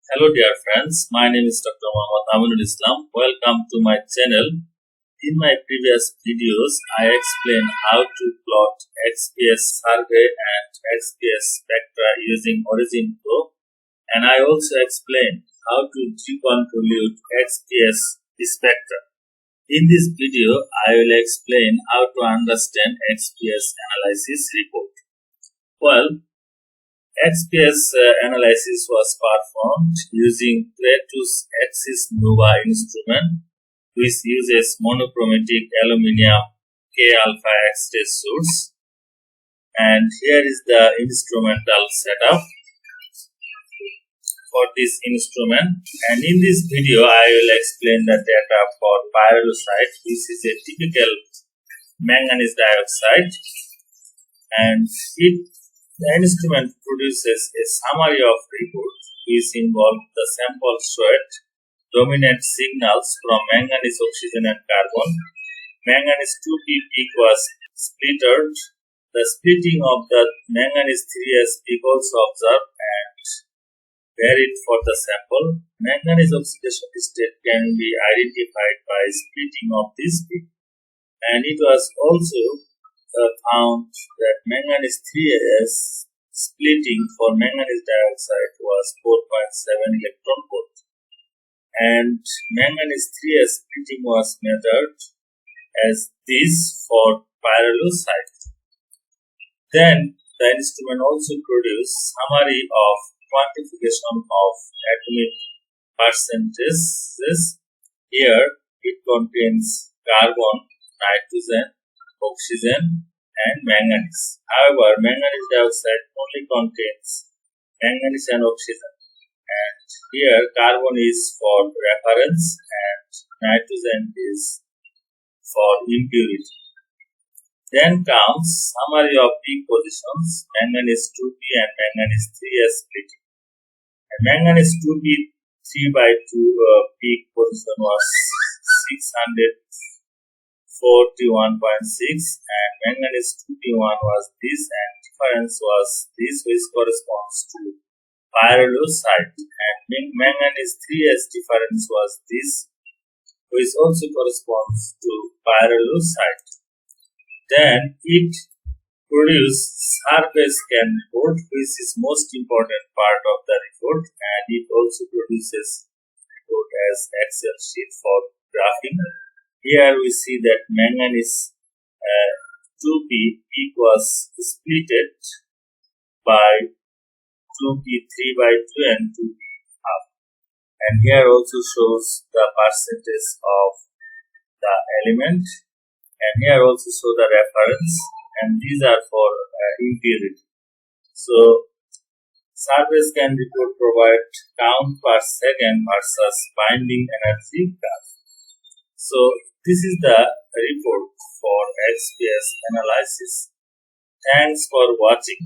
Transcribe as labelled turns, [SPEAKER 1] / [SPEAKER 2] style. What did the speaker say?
[SPEAKER 1] Hello dear friends, my name is Dr. Muhammad Aminul Islam. Welcome to my channel. In my previous videos, I explained how to plot XPS survey and XPS spectra using Origin Pro, and I also explained how to deconvolute XPS spectra. In this video, I will explain how to understand XPS analysis report. Well, XPS analysis was performed using Kratos Axis Nova instrument, which uses monochromatic aluminum K-alpha X-ray source. And here is the instrumental setup for this instrument. And in this video, I will explain the data for pyrolusite, which is a typical manganese dioxide, and the instrument produces a summary of reports which involve the sample showed dominant signals from manganese, oxygen and carbon. Manganese 2P peak was splittered. The splitting of the manganese 3S peak also observed and varied for the sample. Manganese oxidation state can be identified by splitting of this peak, and it was also found that manganese 3S splitting for manganese dioxide was 4.7 electron volt, and manganese 3S splitting was measured as this for pyrolusite. Then the instrument also produced summary of quantification of atomic percentages. Here it contains carbon, nitrogen, oxygen and manganese. However, manganese dioxide only contains manganese and oxygen, and here carbon is for reference and nitrogen is for impurity. Then comes summary of peak positions, manganese 2P and manganese 3S splitting. And manganese 2P 3/2 peak position was 641.6 and manganese 2P1 was this and difference was this, which corresponds to pyrolusite, and manganese 3S difference was this, which also corresponds to pyrolusite. Then it produced survey scan report, which is most important part of the report, and it also produces report as Excel sheet for graphing. Here we see that manganese 2P peak was splitted by 2P 3/2 and 2P half. And here also shows the percentage of the element. And here also show the reference. And these are for impurity. So survey scan report provide count per second versus binding energy graph. So this is the report for XPS analysis. Thanks for watching.